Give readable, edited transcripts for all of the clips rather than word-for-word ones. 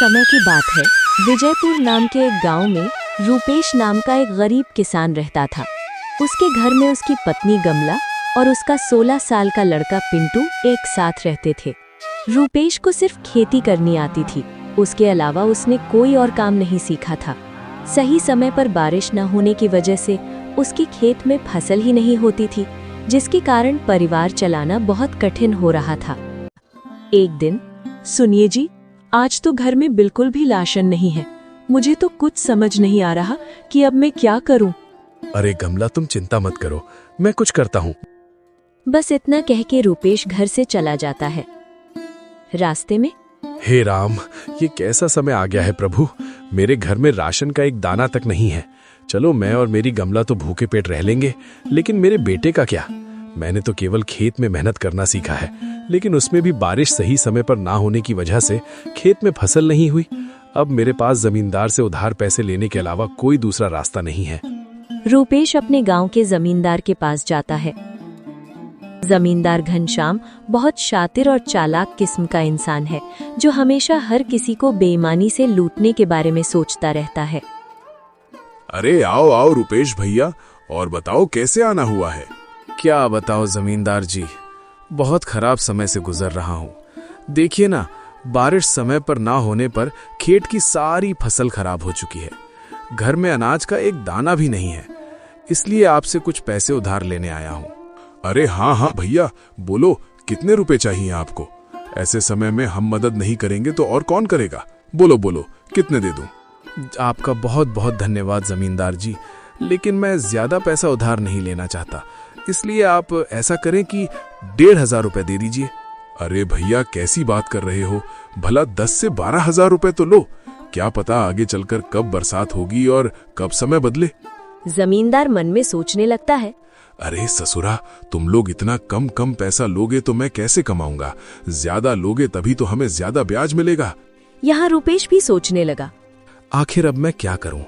समय की बात है। विजयपुर नाम के एक गांव में रूपेश नाम का एक गरीब किसान रहता था। उसके घर में उसकी पत्नी गमला और उसका 16 साल का लड़का पिंटू एक साथ रहते थे। रूपेश को सिर्फ खेती करनी आती थी, उसके अलावा उसने कोई और काम नहीं सीखा था। सही समय पर बारिश न होने की वजह से उसकी खेत में फसल ही नहीं होती थी, जिसके कारण परिवार चलाना बहुत कठिन हो रहा था। एक दिन, सुनिए जी, आज तो घर में बिल्कुल भी राशन नहीं है। मुझे तो कुछ समझ नहीं आ रहा कि अब मैं क्या करूं। अरे गमला, तुम चिंता मत करो, मैं कुछ करता हूँ। बस इतना कह के रूपेश घर से चला जाता है। रास्ते में, हे राम, ये कैसा समय आ गया है प्रभु। मेरे घर में राशन का एक दाना तक नहीं है। चलो, मैं और मेरी गमला तो भूखे पेट रह लेंगे, लेकिन मेरे बेटे का क्या? मैंने तो केवल खेत में मेहनत करना सीखा है, लेकिन उसमें भी बारिश सही समय पर ना होने की वजह से खेत में फसल नहीं हुई। अब मेरे पास जमींदार से उधार पैसे लेने के अलावा कोई दूसरा रास्ता नहीं है। रूपेश अपने गांव के जमींदार के पास जाता है। जमींदार घनश्याम बहुत शातिर और चालाक किस्म का इंसान है, जो हमेशा हर किसी को बेईमानी से लूटने के बारे में सोचता रहता है। अरे आओ आओ रुपेश भैया, और बताओ कैसे आना हुआ है? क्या बताओ जमींदार जी, बहुत खराब समय से गुजर रहा हूँ। देखिए ना, बारिश समय पर ना होने पर खेत की सारी फसल खराब हो चुकी है। घर में अनाज का एक दाना भी नहीं है, इसलिए आपसे कुछ पैसे उधार लेने आया हूँ। अरे हाँ हाँ भैया, बोलो कितने रुपए चाहिए आपको? ऐसे समय में हम मदद नहीं करेंगे तो और कौन करेगा? बोलो बोलो, कितने दे दूं? आपका बहुत बहुत धन्यवाद जमींदार जी, लेकिन मैं ज्यादा पैसा उधार नहीं लेना चाहता, इसलिए आप ऐसा करें कि 1500 रुपए दे दीजिए। अरे भैया, कैसी बात कर रहे हो? भला 10 से 12 हजार रुपए तो लो। क्या पता आगे चलकर कब बरसात होगी और कब समय बदले। जमींदार मन में सोचने लगता है, अरे ससुरा, तुम लोग इतना कम कम पैसा लोगे तो मैं कैसे कमाऊंगा? ज्यादा लोगे तभी तो हमें ज्यादा ब्याज मिलेगा। यहाँ रूपेश भी सोचने लगा, आखिर अब मैं क्या करूं?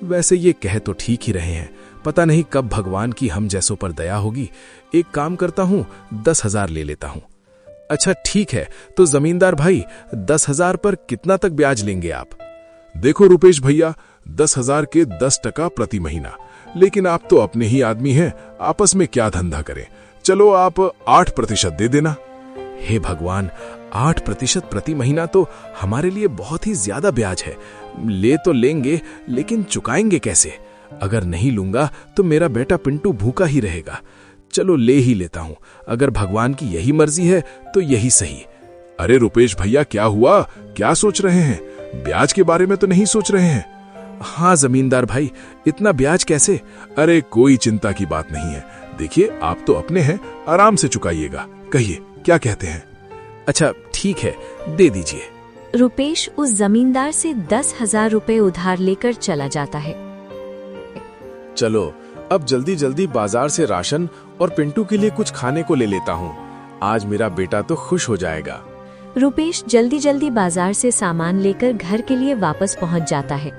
वैसे ये कह तो ठीक ही रहे हैं, पता नहीं कब भगवान की हम जैसों पर दया होगी। एक काम करता हूं, 10,000 ले लेता हूं। अच्छा ठीक है, तो जमींदार भाई, 10,000 पर कितना तक ब्याज लेंगे आप? देखो रुपेश भैया, 10,000 के 10% प्रति महीना। लेकिन आप तो अपने ही आदमी हैं, आपस में क्या धंधा करें? चलो आप 8% दे देना। हे भगवान, 8% प्रति महीना तो हमारे लिए बहुत ही ज्यादा ब्याज है। ले तो लेंगे, लेकिन चुकाएंगे कैसे? अगर नहीं लूंगा तो मेरा बेटा पिंटू भूखा ही रहेगा। चलो ले ही लेता हूं, अगर भगवान की यही मर्जी है तो यही सही। अरे रुपेश भैया, क्या हुआ? क्या सोच रहे हैं? ब्याज के बारे में तो नहीं सोच रहे हैं? हाँ जमींदार भाई, इतना ब्याज कैसे? अरे कोई चिंता की बात नहीं है। देखिए, आप तो अपने हैं, आराम से चुकाइएगा। कहिए, क्या कहते हैं? अच्छा ठीक है, दे दीजिए। रूपेश उस जमींदार से 10,000 रुपए उधार लेकर चला जाता है। चलो अब जल्दी जल्दी बाजार से राशन और पिंटू के लिए कुछ खाने को ले लेता हूँ। आज मेरा बेटा तो खुश हो जाएगा। रूपेश जल्दी जल्दी बाजार से सामान लेकर घर के लिए वापस पहुँच जाता है।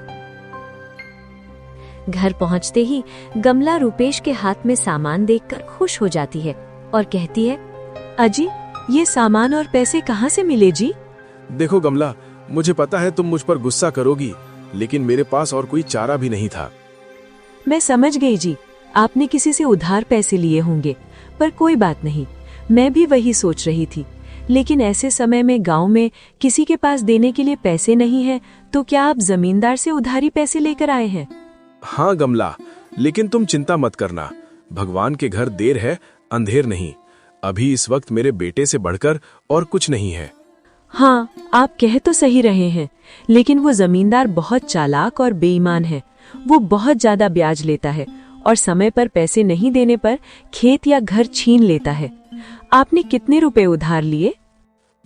घर पहुँचते ही गमला रूपेश के हाथ में सामान देखकर खुश हो जाती है और कहती है, अजी, ये सामान और पैसे कहाँ से मिले जी? देखो गमला, मुझे पता है तुम मुझ पर गुस्सा करोगी, लेकिन मेरे पास और कोई चारा भी नहीं था। मैं समझ गई जी, आपने किसी से उधार पैसे लिए होंगे, पर कोई बात नहीं, मैं भी वही सोच रही थी। लेकिन ऐसे समय में गांव में किसी के पास देने के लिए पैसे नहीं है, तो क्या आप जमींदार से उधारी पैसे लेकर आए हैं? हाँ गमला, लेकिन तुम चिंता मत करना, भगवान के घर देर है अंधेर नहीं। अभी इस वक्त मेरे बेटे से बढ़कर और कुछ नहीं है। हाँ, आप कह तो सही रहे हैं, लेकिन वो जमींदार बहुत चालाक और बेईमान है। वो बहुत ज्यादा ब्याज लेता है और समय पर पैसे नहीं देने पर खेत या घर छीन लेता है। आपने कितने रुपए उधार लिए?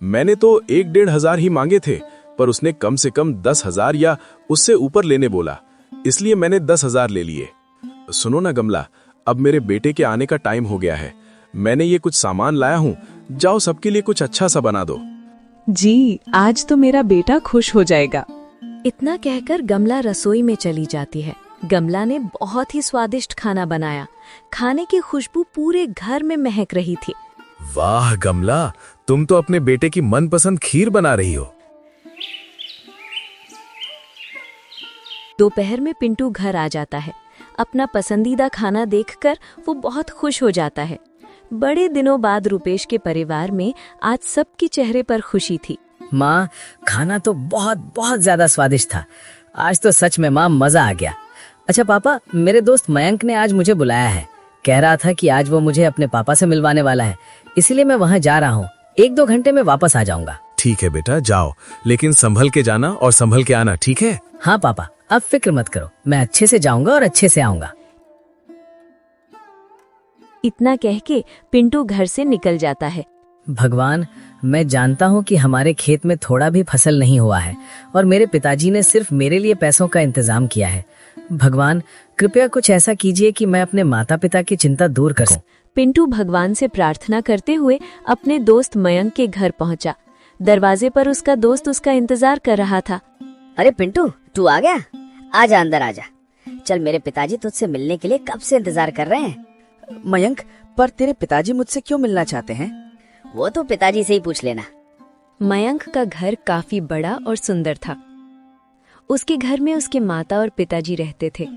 मैंने तो 1-1.5 ही मांगे थे, पर उसने कम से कम 10,000 या उससे ऊपर लेने बोला, इसलिए मैंने 10,000 ले लिए। सुनो ना गमला, अब मेरे बेटे के आने का टाइम हो गया है। मैंने ये कुछ सामान लाया हूँ, जाओ सबके लिए कुछ अच्छा सा बना दो। जी, आज तो मेरा बेटा खुश हो जाएगा। इतना कहकर गमला रसोई में चली जाती है। गमला ने बहुत ही स्वादिष्ट खाना बनाया। खाने की खुशबू पूरे घर में महक रही थी। वाह गमला, तुम तो अपने बेटे की मनपसंद खीर बना रही हो। दोपहर में पिंटू घर आ जाता है। अपना पसंदीदा खाना देखकर वो बहुत खुश हो जाता है। बड़े दिनों बाद रुपेश के परिवार में आज सबके चेहरे पर खुशी थी। माँ, खाना तो बहुत बहुत ज्यादा स्वादिष्ट था। आज तो सच में माँ मजा आ गया। अच्छा पापा, मेरे दोस्त मयंक ने आज मुझे बुलाया है। कह रहा था कि आज वो मुझे अपने पापा से मिलवाने वाला है, इसीलिए मैं वहाँ जा रहा हूँ। 1-2 घंटे में वापस आ जाऊंगा। ठीक है बेटा, जाओ, लेकिन संभल के जाना और संभल के आना, ठीक है? हाँ पापा, अब फिक्र मत करो, मैं अच्छे से जाऊंगा और अच्छे से आऊंगा। इतना कह के पिंटू घर से निकल जाता है। भगवान, मैं जानता हूँ कि हमारे खेत में थोड़ा भी फसल नहीं हुआ है और मेरे पिताजी ने सिर्फ मेरे लिए पैसों का इंतजाम किया है। भगवान, कृपया कुछ ऐसा कीजिए कि मैं अपने माता पिता की चिंता दूर कर सकूं। पिंटू भगवान से प्रार्थना करते हुए अपने दोस्त मयंक के घर पहुंचा। दरवाजे पर उसका दोस्त उसका इंतजार कर रहा था। अरे पिंटू, तू आ गया? आजा अंदर आजा। चल, मेरे पिताजी तुझसे मिलने के लिए कब से इंतजार कर रहे हैं। मयंक, पर तेरे पिताजी मुझसे क्यों मिलना चाहते हैं? वो तो पिताजी से ही पूछ लेना। मयंक का घर काफी बड़ा और सुंदर था। उसके घर में उसके माता और पिताजी रहते थे।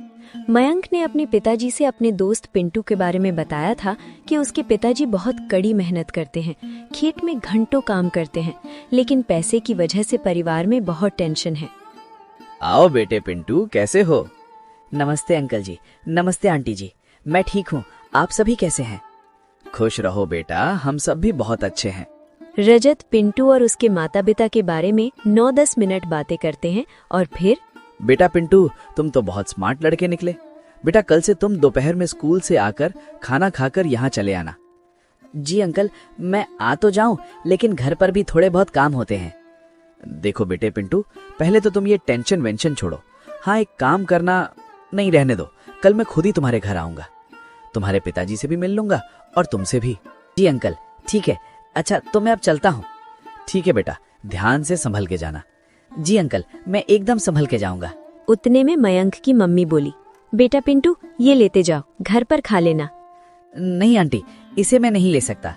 मयंक ने अपने पिताजी से अपने दोस्त पिंटू के बारे में बताया था कि उसके पिताजी बहुत कड़ी मेहनत करते हैं, खेत में घंटों काम करते हैं, लेकिन पैसे की वजह से परिवार में बहुत टेंशन है। आओ बेटे पिंटू, कैसे हो? नमस्ते अंकल जी। नमस्ते आंटी जी। मैं ठीक हूँ, आप सभी कैसे हैं? खुश रहो बेटा, हम सब भी बहुत अच्छे हैं। रजत पिंटू और उसके माता पिता के बारे में 9-10 मिनट बातें करते हैं और फिर बेटा पिंटू, तुम तो बहुत स्मार्ट लड़के निकले। बेटा, कल से तुम दोपहर में स्कूल से आकर खाना खाकर यहाँ चले आना। जी अंकल, मैं आ तो जाऊं, लेकिन घर पर भी थोड़े बहुत काम होते हैं। देखो बेटे पिंटू, पहले तो तुम ये टेंशन वेंशन छोड़ो। हाँ, एक काम करना, नहीं रहने दो, कल मैं खुद ही तुम्हारे घर आऊंगा। तुम्हारे पिताजी से भी मिल लूंगा और तुमसे भी। जी अंकल, ठीक है। अच्छा, तो मैं अब चलता हूँ। ठीक है बेटा, ध्यान से संभल के जाना। जी अंकल, मैं एकदम संभल के जाऊंगा। उतने में मयंक की मम्मी बोली, बेटा पिंटू, ये लेते जाओ, घर पर खा लेना। नहीं आंटी, इसे मैं नहीं ले सकता।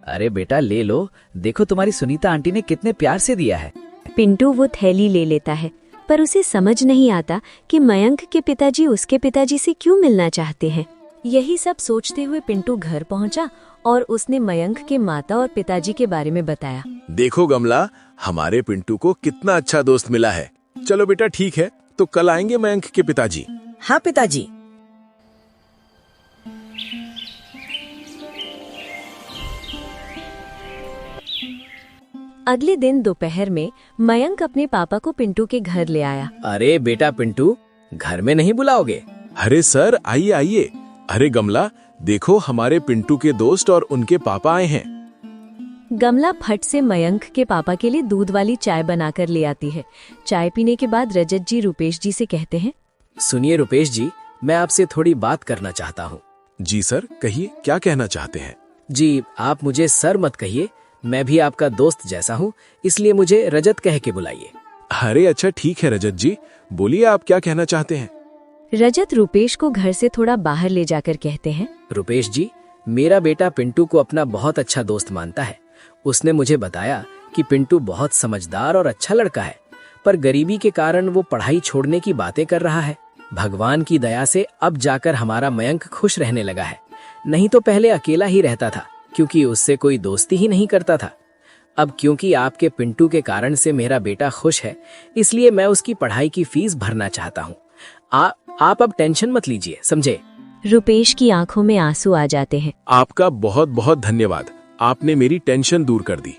अरे बेटा ले लो, देखो तुम्हारी सुनीता आंटी ने कितने प्यार से दिया है। पिंटू वो थैली ले लेता है, पर उसे समझ नहीं आता कि मयंक के पिताजी उसके पिताजी से क्यों मिलना चाहते हैं। यही सब सोचते हुए पिंटू घर पहुंचा और उसने मयंक के माता और पिताजी के बारे में बताया। देखो गमला, हमारे पिंटू को कितना अच्छा दोस्त मिला है। चलो बेटा, ठीक है, तो कल आएंगे मयंक के पिताजी। हाँ पिताजी। अगले दिन दोपहर में मयंक अपने पापा को पिंटू के घर ले आया। अरे बेटा पिंटू, घर में नहीं बुलाओगे? अरे सर, आइए आइए। अरे गमला, देखो हमारे पिंटू के दोस्त और उनके पापा आए हैं। गमला फट से मयंक के पापा के लिए दूध वाली चाय बनाकर ले आती है। चाय पीने के बाद रजत जी रुपेश जी से कहते हैं, सुनिए रुपेश जी, मैं आपसे थोड़ी बात करना चाहता हूँ। जी सर, कहिए, क्या कहना चाहते हैं? जी, आप मुझे सर मत कहिए, मैं भी आपका दोस्त जैसा हूँ, इसलिए मुझे रजत कह के बुलाइए। अरे अच्छा, ठीक है रजत जी, बोलिए आप क्या कहना चाहते हैं। रजत रुपेश को घर से थोड़ा बाहर ले जाकर कहते हैं, रुपेश जी, मेरा बेटा पिंटू को अपना बहुत अच्छा दोस्त मानता है। उसने मुझे बताया कि पिंटू बहुत समझदार और अच्छा लड़का है, पर गरीबी के कारण वो पढ़ाई छोड़ने की बातें कर रहा है। भगवान की दया से अब जाकर हमारा मयंक खुश रहने लगा है, नहीं तो पहले अकेला ही रहता था, क्योंकि उससे कोई दोस्ती ही नहीं करता था। अब क्योंकि आपके पिंटू के कारण से मेरा बेटा खुश है, इसलिए मैं उसकी पढ़ाई की फीस भरना चाहता हूँ। आप अब टेंशन मत लीजिए, समझे? रुपेश की आंखों में आंसू आ जाते हैं। आपका बहुत बहुत धन्यवाद, आपने मेरी टेंशन दूर कर दी।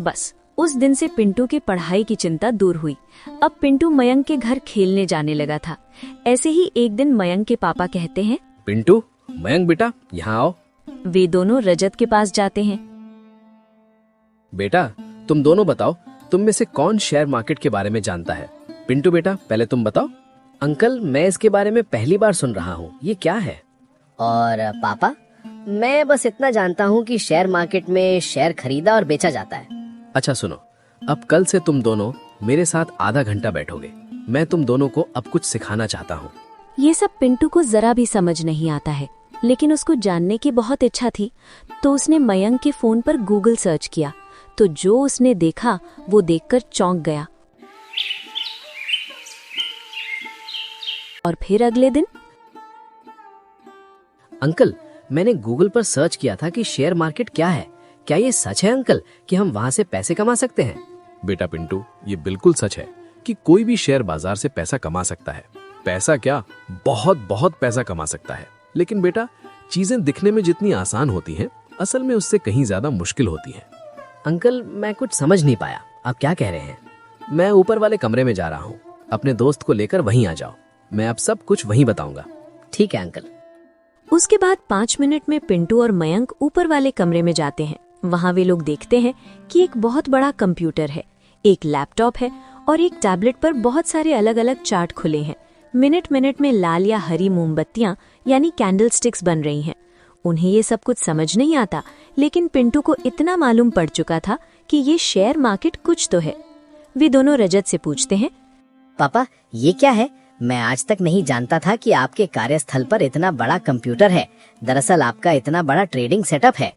बस उस दिन से पिंटू की पढ़ाई की चिंता दूर हुई। अब पिंटू मयंक के घर खेलने जाने लगा था। ऐसे ही एक दिन मयंक के पापा कहते हैं, पिंटू, मयंक बेटा, यहाँ आओ। वे दोनों रजत के पास जाते हैं। बेटा, तुम दोनों बताओ, तुम में से कौन शेयर मार्केट के बारे में जानता है? पिंटू बेटा, पहले तुम बताओ। अंकल, मैं इसके बारे में पहली बार सुन रहा हूँ, ये क्या है? और पापा, मैं बस इतना जानता हूँ कि शेयर मार्केट में शेयर खरीदा और बेचा जाता है। अच्छा सुनो, अब कल से तुम दोनों मेरे साथ आधा घंटा बैठोगे। मैं तुम दोनों को अब कुछ सिखाना चाहता हूँ। ये सब पिंटू को जरा भी समझ नहीं आता है, लेकिन उसको जानने की बहुत इच्छा थी, तो उसने मयंक के फोन पर गूगल सर्च किया तो जो उसने देखा वो देखकर चौंक गया। और फिर अगले दिन अंकल, मैंने गूगल पर सर्च किया था कि शेयर मार्केट क्या है। क्या ये सच है अंकल कि हम वहाँ से पैसे कमा सकते हैं? बेटा पिंटू, ये बिल्कुल सच है कि कोई भी शेयर बाजार से पैसा कमा सकता है। पैसा क्या, बहुत बहुत पैसा कमा सकता है। लेकिन बेटा, चीजें दिखने में जितनी आसान होती हैं, असल में उससे कहीं ज्यादा मुश्किल होती हैं। अंकल, मैं कुछ समझ नहीं पाया, आप क्या कह रहे हैं? मैं ऊपर वाले कमरे में जा रहा हूँ, अपने दोस्त को लेकर वहीं आ जाओ, मैं अब सब कुछ वहीं बताऊंगा। ठीक है अंकल। उसके बाद 5 मिनट में पिंटू और मयंक ऊपर वाले कमरे में जाते हैं। वहां वे लोग देखते हैं कि एक बहुत बड़ा कंप्यूटर है, एक लैपटॉप है और एक टैबलेट पर बहुत सारे अलग अलग चार्ट खुले हैं। मिनट मिनट में लाल या हरी मोमबत्तियां यानी कैंडल स्टिक्स बन रही हैं। उन्हें ये सब कुछ समझ नहीं आता, लेकिन पिंटू को इतना मालूम पड़ चुका था कि ये शेयर मार्केट कुछ तो है। वे दोनों रजत से पूछते हैं, पापा ये क्या है? मैं आज तक नहीं जानता था कि आपके कार्यस्थल पर इतना बड़ा कंप्यूटर है। दरअसल आपका इतना बड़ा ट्रेडिंग सेटअप है।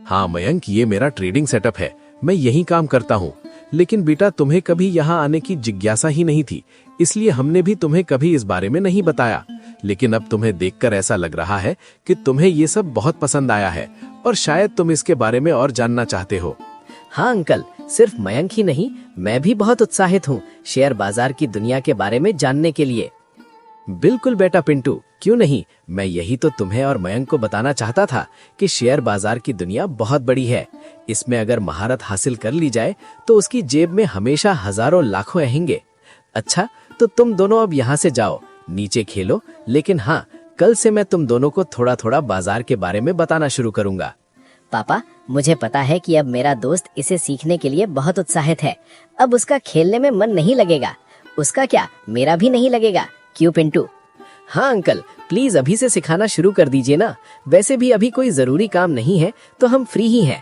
हाँ मयंक, ये मेरा ट्रेडिंग सेटअप है, मैं यही काम करता हूँ। लेकिन बेटा, तुम्हें कभी यहाँ आने की जिज्ञासा ही नहीं थी, इसलिए हमने भी तुम्हें कभी इस बारे में नहीं बताया। लेकिन अब तुम्हें देखकर ऐसा लग रहा है कि तुम्हें ये सब बहुत पसंद आया है और शायद तुम इसके बारे में और जानना चाहते हो। हाँ अंकल, सिर्फ मयंक ही नहीं, मैं भी बहुत उत्साहित हूँ शेयर बाजार की दुनिया के बारे में जानने के लिए। बिल्कुल बेटा पिंटू, क्यों नहीं, मैं यही तो तुम्हें और मयंक को बताना चाहता था कि शेयर बाजार की दुनिया बहुत बड़ी है। इसमें अगर महारत हासिल कर ली जाए तो उसकी जेब में हमेशा हजारों लाखों रहेंगे। अच्छा, तो तुम दोनों अब यहाँ से जाओ, नीचे खेलो। लेकिन हाँ, कल से मैं तुम दोनों को थोड़ा थोड़ा बाजार के बारे में बताना शुरू करूंगा। पापा, मुझे पता है कि अब मेरा दोस्त इसे सीखने के लिए बहुत उत्साहित है। अब उसका खेलने में मन नहीं लगेगा। उसका क्या, मेरा भी नहीं लगेगा। क्यों पिंटू? हाँ अंकल, प्लीज अभी से सिखाना शुरू कर दीजिए ना। वैसे भी अभी कोई जरूरी काम नहीं है तो हम फ्री ही हैं।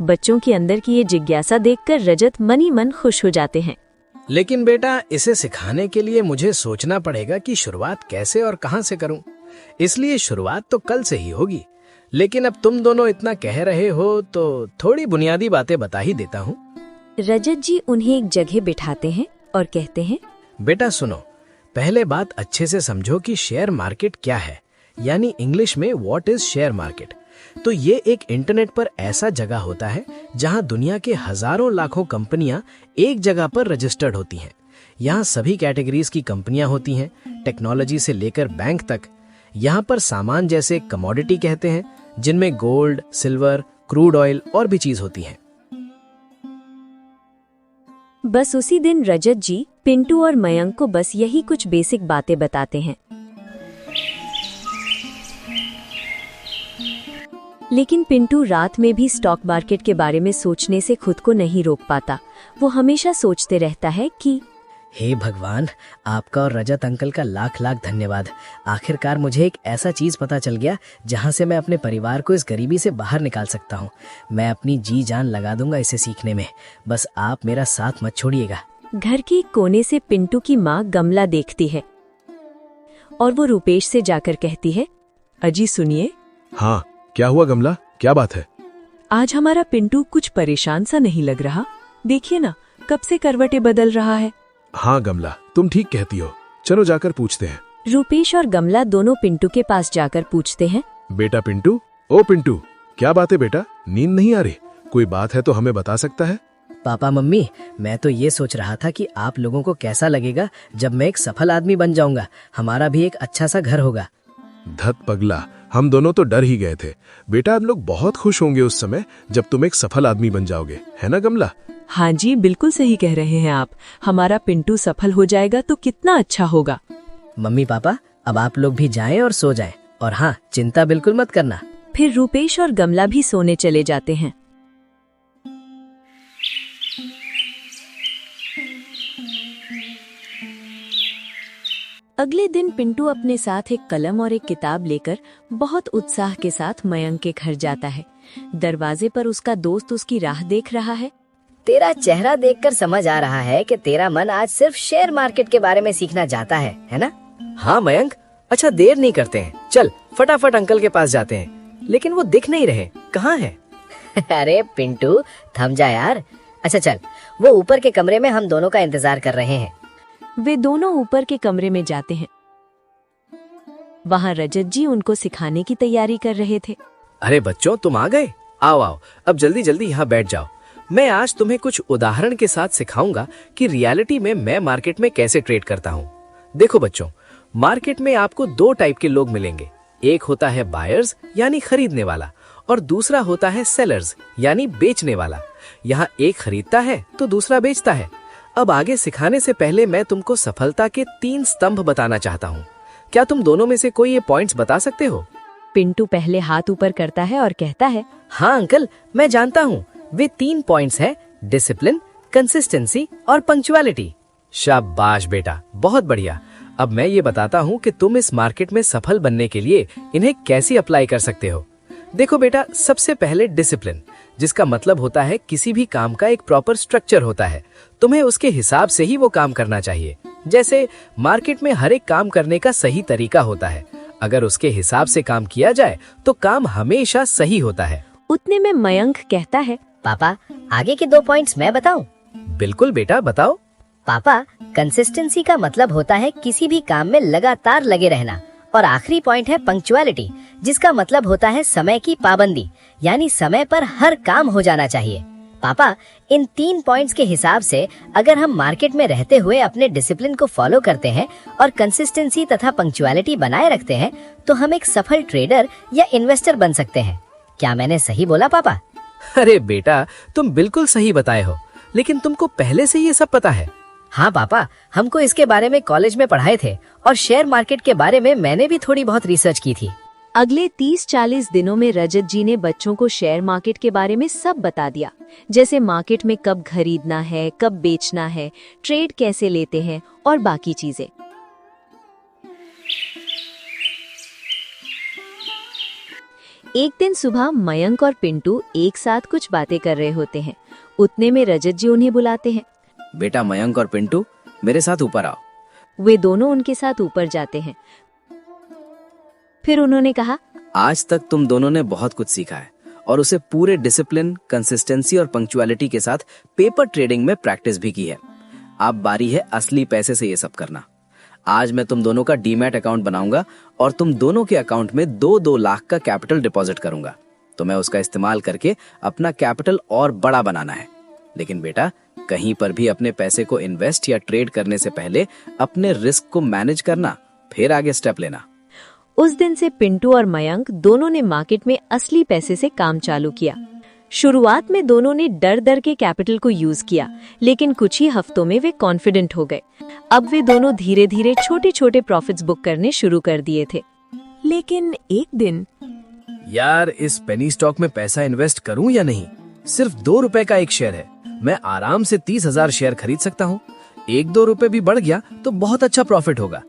बच्चों के अंदर की ये जिज्ञासा देखकर रजत मन ही मन खुश हो जाते हैं। लेकिन बेटा, इसे सिखाने के लिए मुझे सोचना पड़ेगा कि शुरुआत कैसे और कहां से करूं। इसलिए शुरुआत तो कल से ही होगी। लेकिन अब तुम दोनों इतना कह रहे हो तो थोड़ी बुनियादी बातें बता ही देता हूँ। रजत जी उन्हें एक जगह बिठाते हैं और कहते हैं, बेटा सुनो, पहले बात अच्छे से समझो कि शेयर मार्केट क्या है, यानी इंग्लिश में व्हाट इज शेयर मार्केट। तो ये एक इंटरनेट पर ऐसा जगह होता है जहां दुनिया के हजारों लाखों कंपनियां एक जगह पर रजिस्टर्ड होती हैं। यहाँ सभी कैटेगरीज की कंपनियां होती हैं, टेक्नोलॉजी से लेकर बैंक तक। यहाँ पर सामान जैसे कमोडिटी कहते हैं, जिनमें गोल्ड, सिल्वर, क्रूड ऑयल और भी चीज होती हैं। बस उसी दिन रजत जी पिंटू और मयंक को बस यही कुछ बेसिक बातें बताते हैं। लेकिन पिंटू रात में भी स्टॉक मार्केट के बारे में सोचने से खुद को नहीं रोक पाता। वो हमेशा सोचते रहता है कि हे भगवान, आपका और रजत अंकल का लाख लाख धन्यवाद। आखिरकार मुझे एक ऐसा चीज पता चल गया जहां से मैं अपने परिवार को इस गरीबी से बाहर निकाल सकता हूं। मैं अपनी जी जान लगा दूंगा इसे सीखने में। बस आप मेरा साथ मत छोड़िएगा। घर के एक कोने से पिंटू की माँ गमला देखती है और वो रुपेश से जाकर कहती है, अजी सुनिए। हाँ, क्या हुआ गमला, क्या बात है? आज हमारा पिंटू कुछ परेशान सा नहीं लग रहा। देखिए ना, कब से करवटें बदल रहा है। हाँ गमला, तुम ठीक कहती हो, चलो जाकर पूछते हैं। रुपेश और गमला दोनों पिंटू के पास जाकर पूछते हैं, बेटा पिंटू, ओ पिंटू, क्या बात है बेटा, नींद नहीं आ रही? कोई बात है तो हमें बता सकता है? पापा मम्मी, मैं तो ये सोच रहा था कि आप लोगों को कैसा लगेगा जब मैं एक सफल आदमी बन जाऊंगा। हमारा भी एक अच्छा सा घर होगा। धत पगला, हम दोनों तो डर ही गए थे। बेटा, हम लोग बहुत खुश होंगे उस समय जब तुम एक सफल आदमी बन जाओगे, है ना गमला? हाँ जी, बिल्कुल सही कह रहे हैं आप। हमारा पिंटू सफल हो जाएगा तो कितना अच्छा होगा। मम्मी पापा, अब आप लोग भी जाएं और सो जाएं। और हाँ, चिंता बिल्कुल मत करना। फिर रुपेश और गमला भी सोने चले जाते हैं। अगले दिन पिंटू अपने साथ एक कलम और एक किताब लेकर बहुत उत्साह के साथ मयंक के घर जाता है। दरवाजे पर उसका दोस्त उसकी राह देख रहा है। तेरा चेहरा देखकर समझ आ रहा है कि तेरा मन आज सिर्फ शेयर मार्केट के बारे में सीखना चाहता है ना? हाँ मयंक, अच्छा देर नहीं करते हैं, चल फटाफट अंकल के पास जाते हैं। लेकिन वो दिख नहीं रहे, कहाँ है? अरे पिंटू, थम जा यार। अच्छा चल, वो ऊपर के कमरे में हम दोनों का इंतजार कर रहे हैं। वे दोनों ऊपर के कमरे में जाते हैं। वहां रजत जी उनको सिखाने की तैयारी कर रहे थे। अरे बच्चों, तुम आ गए। आओ आओ, अब जल्दी जल्दी यहाँ बैठ जाओ। मैं आज तुम्हें कुछ उदाहरण के साथ सिखाऊंगा कि रियलिटी में मैं मार्केट में कैसे ट्रेड करता हूँ। देखो बच्चों, मार्केट में आपको दो टाइप के लोग मिलेंगे। एक होता है बायर्स यानी खरीदने वाला, और दूसरा होता है सेलर्स यानी बेचने वाला। यहाँ एक खरीदता है तो दूसरा बेचता है। अब आगे सिखाने से पहले मैं तुमको सफलता के 3 स्तंभ बताना चाहता हूँ। क्या तुम दोनों में से कोई ये पॉइंट्स बता सकते हो? पिंटू पहले हाथ ऊपर करता है और कहता है, हाँ अंकल, मैं जानता हूँ। वे 3 पॉइंट्स हैं, डिसिप्लिन, कंसिस्टेंसी और पंक्चुअलिटी। शाबाश बेटा, बहुत बढ़िया। अब मैं ये बताता हूँ कि तुम इस मार्केट में सफल बनने के लिए इन्हें कैसे अप्लाई कर सकते हो। देखो बेटा, सबसे पहले डिसिप्लिन, जिसका मतलब होता है किसी भी काम का एक प्रॉपर स्ट्रक्चर होता है। तुम्हें उसके हिसाब से ही वो काम करना चाहिए। जैसे मार्केट में हर एक काम करने का सही तरीका होता है। अगर उसके हिसाब से काम किया जाए तो काम हमेशा सही होता है। उतने में मयंक कहता है, पापा, आगे के 2 पॉइंट्स मैं बताऊं? बिल्कुल बेटा, बताओ। पापा, कंसिस्टेंसी का मतलब होता है किसी भी काम में लगातार लगे रहना। और आखिरी पॉइंट है पंक्चुअलिटी, जिसका मतलब होता है समय की पाबंदी, यानी समय पर हर काम हो जाना चाहिए। पापा, इन 3 पॉइंट्स के हिसाब से अगर हम मार्केट में रहते हुए अपने डिसिप्लिन को फॉलो करते हैं और कंसिस्टेंसी तथा पंक्चुअलिटी बनाए रखते हैं तो हम एक सफल ट्रेडर या इन्वेस्टर बन सकते हैं। क्या मैंने सही बोला पापा? अरे बेटा, तुम बिल्कुल सही बताए हो, लेकिन तुमको पहले से ये सब पता है? हाँ पापा, हमको इसके बारे में कॉलेज में पढ़ाए थे और शेयर मार्केट के बारे में मैंने भी थोड़ी बहुत रिसर्च की थी। अगले 30-40 दिनों में रजत जी ने बच्चों को शेयर मार्केट के बारे में सब बता दिया, जैसे मार्केट में कब खरीदना है, कब बेचना है, ट्रेड कैसे लेते हैं और बाकी चीजें। एक दिन सुबह मयंक और पिंटू एक साथ कुछ बातें कर रहे होते हैं। उतने में रजत जी उन्हें बुलाते हैं। बेटा मयंक और पिंटू, मेरे साथ ऊपर आओ। वे दोनों उनके साथ ऊपर जाते हैं। फिर उन्होंने कहा, आज तक तुम दोनों ने बहुत कुछ सीखा है और उसे पूरे डिसिप्लिन, कंसिस्टेंसी और पंक्चुअलिटी के साथ पेपर ट्रेडिंग में प्रैक्टिस भी की है। अब बारी है असली पैसे से ये सब करना। आज मैं तुम दोनों का डीमैट अकाउंट बनाऊंगा और तुम दोनों के अकाउंट में 2-2 लाख का कैपिटल डिपॉजिट करूंगा। तुम्हें उसका इस्तेमाल करके अपना कैपिटल और बड़ा बनाना है। लेकिन बेटा, कहीं पर भी अपने पैसे को इन्वेस्ट या ट्रेड करने से पहले अपने रिस्क को मैनेज करना, फिर आगे स्टेप लेना। उस दिन से पिंटू और मयंक दोनों ने मार्केट में असली पैसे से काम चालू किया। शुरुआत में दोनों ने डर डर के कैपिटल को यूज किया, लेकिन कुछ ही हफ्तों में वे कॉन्फिडेंट हो गए। अब वे दोनों धीरे धीरे छोटे छोटे प्रॉफिट्स बुक करने शुरू कर दिए थे। लेकिन एक दिन, यार, इस पेनी स्टॉक में पैसा इन्वेस्ट करूं या नहीं? सिर्फ 2 रुपए का एक शेयर है। मैं आराम से 30,000 शेयर खरीद सकता हूँ। 1-2 रुपए भी बढ़ गया तो बहुत अच्छा प्रॉफिट होगा।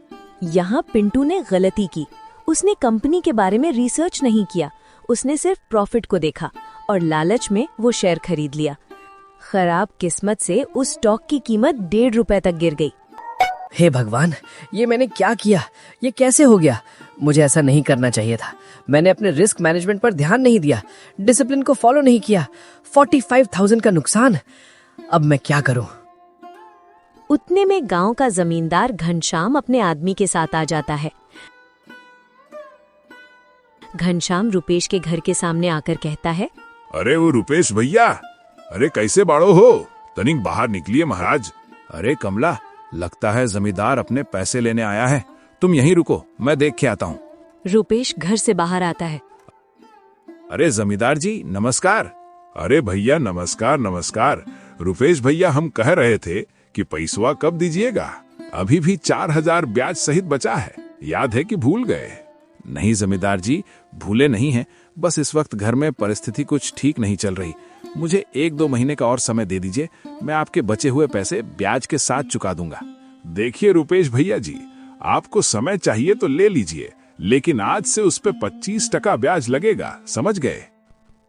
यहाँ पिंटू ने गलती की। उसने कंपनी के बारे में रिसर्च नहीं किया। उसने सिर्फ प्रॉफिट को देखा और लालच में वो शेयर खरीद लिया। खराब किस्मत से उस स्टॉक की कीमत 1.5 रुपए तक गिर गई। हे भगवान, ये मैंने क्या किया? ये कैसे हो गया? मुझे ऐसा नहीं करना चाहिए था। मैंने अपने रिस्क मैनेजमेंट पर ध्यान नहीं दिया, डिसिप्लिन को फॉलो नहीं किया। 45,000 का नुकसान। अब मैं क्या करूं? उतने में गांव का जमींदार घनश्याम अपने आदमी के साथ आ जाता है। घनश्याम रुपेश के घर के सामने आकर कहता है, अरे वो रुपेश भैया, अरे कैसे बाड़ो हो? तनिक बाहर निकलिए महाराज। अरे कमला, लगता है जमींदार अपने पैसे लेने आया है। तुम यहीं रुको, मैं देख के आता हूँ। रुपेश घर से बाहर आता है। अरे जमींदार जी, नमस्कार। अरे भैया नमस्कार नमस्कार। रुपेश भैया, हम कह रहे थे कि पैसवा कब दीजिएगा? अभी भी 4,000 ब्याज सहित बचा है। याद है कि भूल गए? नहीं जमींदार जी, भूले नहीं हैं। बस इस वक्त घर में परिस्थिति कुछ ठीक नहीं चल रही। मुझे 1-2 महीने का और समय दे दीजिए, मैं आपके बचे हुए पैसे ब्याज के साथ चुका दूंगा। देखिए रुपेश भैया जी, आपको समय चाहिए तो ले लीजिए, लेकिन आज से उस पे 25% ब्याज लगेगा, समझ गए?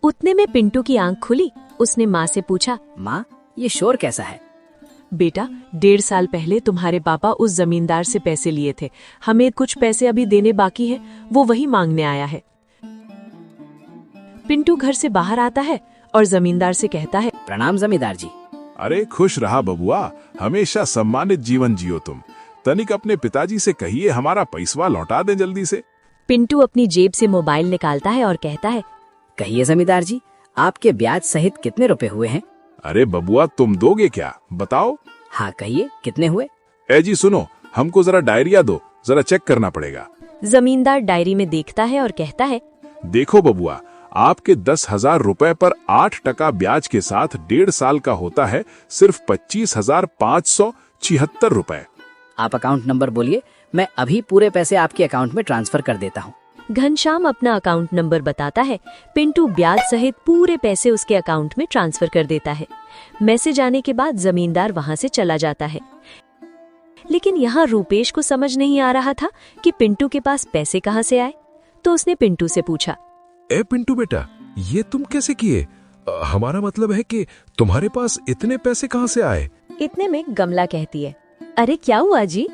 उतने में पिंटू की आंख खुली। उसने माँ से पूछा, माँ, ये शोर कैसा है? बेटा, 1.5 साल पहले तुम्हारे पापा उस जमींदार से पैसे लिए थे। हमें कुछ पैसे अभी देने बाकी है, वो वही मांगने आया है। पिंटू घर से बाहर आता है और जमींदार से कहता है, प्रणाम जमींदार जी। अरे खुश रहा बबुआ, हमेशा सम्मानित जीवन जियो तुम। तनिक अपने पिताजी से कहिए हमारा पैसवा लौटा दें जल्दी से। पिंटू अपनी जेब से मोबाइल निकालता है और कहता है, कहिए जमींदार जी, आपके ब्याज सहित कितने रुपए हुए हैं? अरे बबुआ तुम दोगे क्या, बताओ। हाँ कहिए, कितने हुए? ए जी सुनो, हमको जरा डायरिया दो, जरा चेक करना पड़ेगा। जमींदार डायरी में देखता है और कहता है, देखो बबुआ, आपके 10,000 रुपए पर 8% ब्याज के साथ 1.5 साल का होता है सिर्फ 25,576 रुपए। आप अकाउंट नंबर बोलिए, मैं अभी पूरे पैसे आपके अकाउंट में ट्रांसफर कर देता हूँ। घनश्याम अपना अकाउंट नंबर बताता है। पिंटू ब्याज सहित पूरे पैसे उसके अकाउंट में ट्रांसफर कर देता है। मैसेज आने के बाद जमींदार वहां से चला जाता है। लेकिन यहाँ रूपेश को समझ नहीं आ रहा था कि पिंटू के पास पैसे कहाँ से आए। तो उसने पिंटू से पूछा, ए पिंटू बेटा, ये तुम कैसे किए? हमारा मतलब है कि तुम्हारे पास इतने पैसे कहाँ से आए? इतने में गमला कहती है, अरे क्या हुआ जी?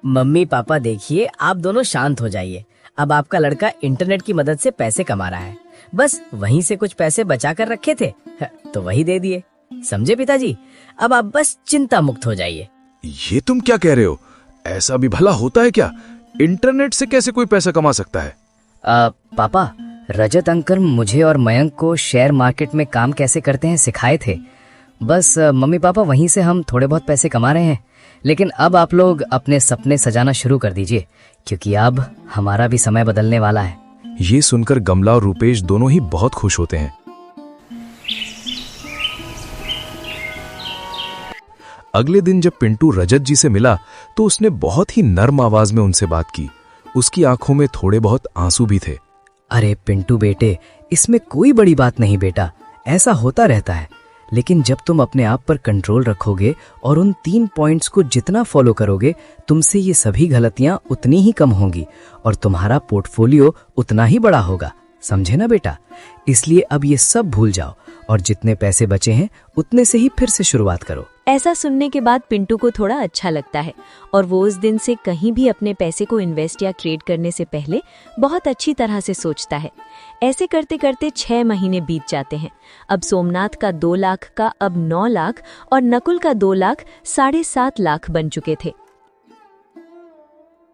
मम्मी पापा देखिए, आप दोनों शांत हो जाइए। अब आपका लड़का इंटरनेट की मदद से पैसे कमा रहा है। बस वहीं से कुछ पैसे बचा कर रखे थे तो वही दे दिए, समझे पिताजी? अब आप बस चिंता मुक्त हो जाइए। ये तुम क्या कह रहे हो? ऐसा भी भला होता है क्या? इंटरनेट से कैसे कोई पैसा कमा सकता है? पापा, रजत अंकल मुझे और मयंक को शेयर मार्केट में काम कैसे करते हैं सिखाए थे। बस मम्मी पापा वहीं से हम थोड़े बहुत पैसे कमा रहे हैं। लेकिन अब आप लोग अपने सपने सजाना शुरू कर दीजिए, क्योंकि अब हमारा भी समय बदलने वाला है। ये सुनकर गमला और रूपेश दोनों ही बहुत खुश होते हैं। अगले दिन जब पिंटू रजत जी से मिला तो उसने बहुत ही नर्म आवाज में उनसे बात की। उसकी आंखों में थोड़े बहुत आंसू भी थे। अरे पिंटू बेटे, इसमें कोई बड़ी बात नहीं बेटा, ऐसा होता रहता है। लेकिन जब तुम अपने आप पर कंट्रोल रखोगे और उन 3 पॉइंट्स को जितना फॉलो करोगे, तुमसे ये सभी गलतियां उतनी ही कम होंगी और तुम्हारा पोर्टफोलियो उतना ही बड़ा होगा, समझे ना बेटा? इसलिए अब ये सब भूल जाओ और जितने पैसे बचे हैं उतने से ही फिर से शुरुआत करो। ऐसा सुनने के बाद पिंटू को थोड़ा अच्छा लगता है और वो उस दिन से कहीं भी अपने पैसे को इन्वेस्ट या ट्रेड करने से पहले बहुत अच्छी तरह से सोचता है। ऐसे करते करते 6 महीने बीत जाते हैं। अब सोमनाथ का 2 लाख का अब 9 लाख और नकुल का 2 लाख 7.5 लाख बन चुके थे।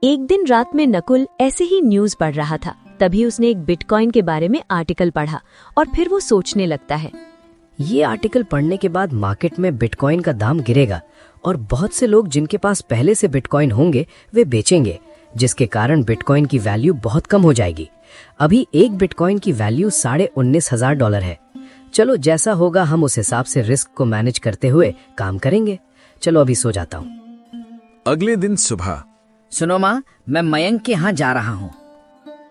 एक दिन रात में नकुल ऐसे ही न्यूज पढ़ रहा था, तभी उसने एक बिटकॉइन के बारे में आर्टिकल पढ़ा और फिर वो सोचने लगता है, ये आर्टिकल पढ़ने के बाद मार्केट में बिटकॉइन का दाम गिरेगा और बहुत से लोग जिनके पास पहले से बिटकॉइन होंगे वे बेचेंगे, जिसके कारण बिटकॉइन की वैल्यू बहुत कम हो जाएगी। अभी एक बिटकॉइन की वैल्यू $19,500 है। चलो जैसा होगा हम उस हिसाब से रिस्क को मैनेज करते हुए काम करेंगे। चलो अभी सो जाता हूँ। अगले दिन सुबह, सुनो माँ, मैं मयंक के यहाँ जा रहा हूँ।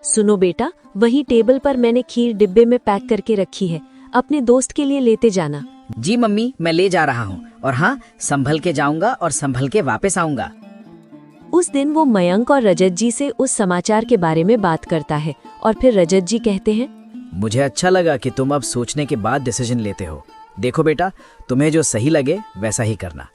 सुनो बेटा, वही टेबल पर मैंने खीर डिब्बे में पैक करके रखी है, अपने दोस्त के लिए लेते जाना। जी मम्मी, मैं ले जा रहा हूँ और हाँ, संभल के जाऊंगा और संभल के वापस आऊंगा। उस दिन वो मयंक और रजत जी से उस समाचार के बारे में बात करता है और फिर रजत जी कहते हैं, मुझे अच्छा लगा कि तुम अब सोचने के बाद डिसीजन लेते हो। देखो बेटा, तुम्हें जो सही लगे वैसा ही करना।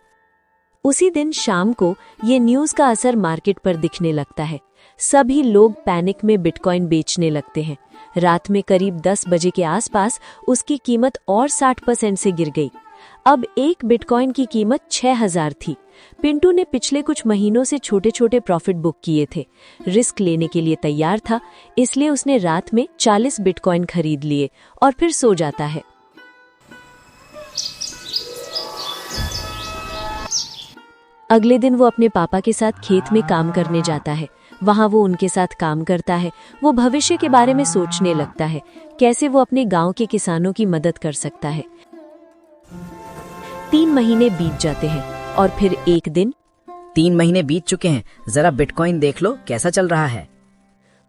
उसी दिन शाम को ये न्यूज का असर मार्केट पर दिखने लगता है। सभी लोग पैनिक में बिटकॉइन बेचने लगते हैं। रात में करीब 10 बजे के आसपास उसकी कीमत और 60% से गिर गई। अब एक बिटकॉइन की कीमत 6,000 थी। पिंटू ने पिछले कुछ महीनों से छोटे छोटे प्रॉफिट बुक किए थे। रिस्क लेने के लिए तैयार था, इसलिए उसने रात में 40 बिटकॉइन खरीद लिए और फिर सो जाता है। अगले दिन वो अपने पापा के साथ खेत में काम करने जाता है। वहाँ वो उनके साथ काम करता है। वो भविष्य के बारे में सोचने लगता है, कैसे वो अपने गांव के किसानों की मदद कर सकता है। 3 महीने बीत जाते हैं और फिर एक दिन 3 महीने बीत चुके हैं, जरा बिटकॉइन देख लो कैसा चल रहा है।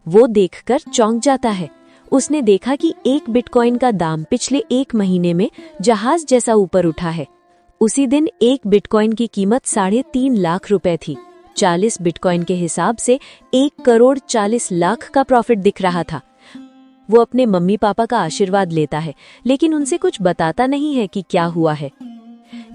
वो देखकर चौंक जाता है। उसने देखा कि एक बिटकॉइन का दाम पिछले 1 महीने में जहाज जैसा ऊपर उठा है। उसी दिन एक बिटकॉइन की कीमत 3.5 लाख रुपए थी। 40 बिटकॉइन के हिसाब से 1,40,00,000 का प्रॉफिट दिख रहा था। वो अपने मम्मी पापा का आशीर्वाद लेता है, लेकिन उनसे कुछ बताता नहीं है कि क्या हुआ है।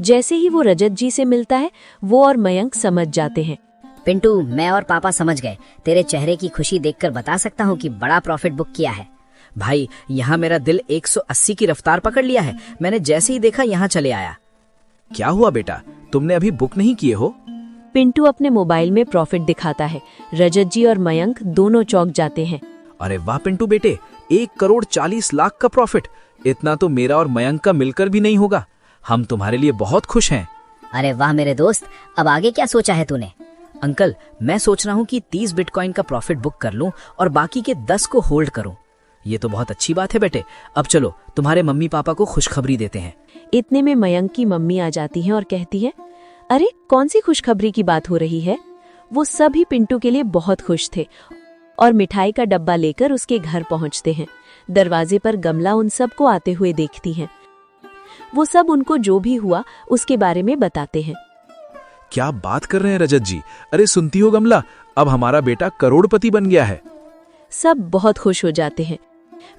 जैसे ही वो रजत जी से मिलता है, वो और मयंक समझ जाते हैं। पिंटू, मैं और पापा समझ गए। तेरे चेहरे की खुशी देखकर बता सकता हूँ कि बड़ा प्रॉफिट बुक किया है। भाई, यहाँ मेरा दिल 180 की रफ्तार पकड़ लिया है। मैंने जैसे ही देखा यहाँ चले आया। क्या हुआ बेटा, तुमने अभी बुक नहीं किए हो? पिंटू अपने मोबाइल में प्रॉफिट दिखाता है। रजत जी और मयंक दोनों चौंक जाते हैं। अरे वाह पिंटू बेटे, 1,40,00,000 का प्रॉफिट! इतना तो मेरा और मयंक का मिलकर भी नहीं होगा। हम तुम्हारे लिए बहुत खुश हैं। अरे वाह मेरे दोस्त, अब आगे क्या सोचा है तूने? अंकल, मैं सोच रहा हूँ कि 30 बिटकॉइन का प्रॉफिट बुक कर लूँ और बाकी के 10 को होल्ड करूँ। ये तो बहुत अच्छी बात है बेटे। अब चलो तुम्हारे मम्मी पापा को खुशखबरी देते हैं। इतने में मयंक की मम्मी आ जाती हैं और कहती है, अरे कौन सी खुशखबरी की बात हो रही है? वो सभी पिंटू के लिए बहुत खुश थे और मिठाई का डब्बा लेकर उसके घर पहुंचते हैं। दरवाजे पर गमला उन सबको आते हुए देखती है। वो सब उनको जो भी हुआ उसके बारे में बताते हैं। क्या बात कर रहे हैं रजत जी? अरे सुनती हो गमला, अब हमारा बेटा करोड़पति बन गया है। सब बहुत खुश हो जाते हैं।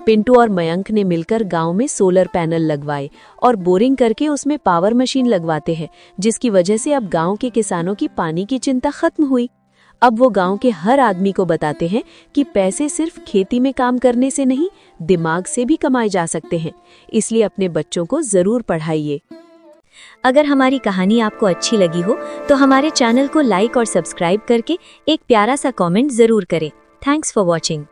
पिंटू और मयंक ने मिलकर गांव में सोलर पैनल लगवाए और बोरिंग करके उसमें पावर मशीन लगवाते हैं, जिसकी वजह से अब गांव के किसानों की पानी की चिंता खत्म हुई। अब वो गांव के हर आदमी को बताते हैं कि पैसे सिर्फ खेती में काम करने से नहीं, दिमाग से भी कमाए जा सकते हैं। इसलिए अपने बच्चों को जरूर पढ़ाइए। अगर हमारी कहानी आपको अच्छी लगी हो तो हमारे चैनल को लाइक और सब्सक्राइब करके एक प्यारा सा कमेंट जरूर करें। Thanks for watching.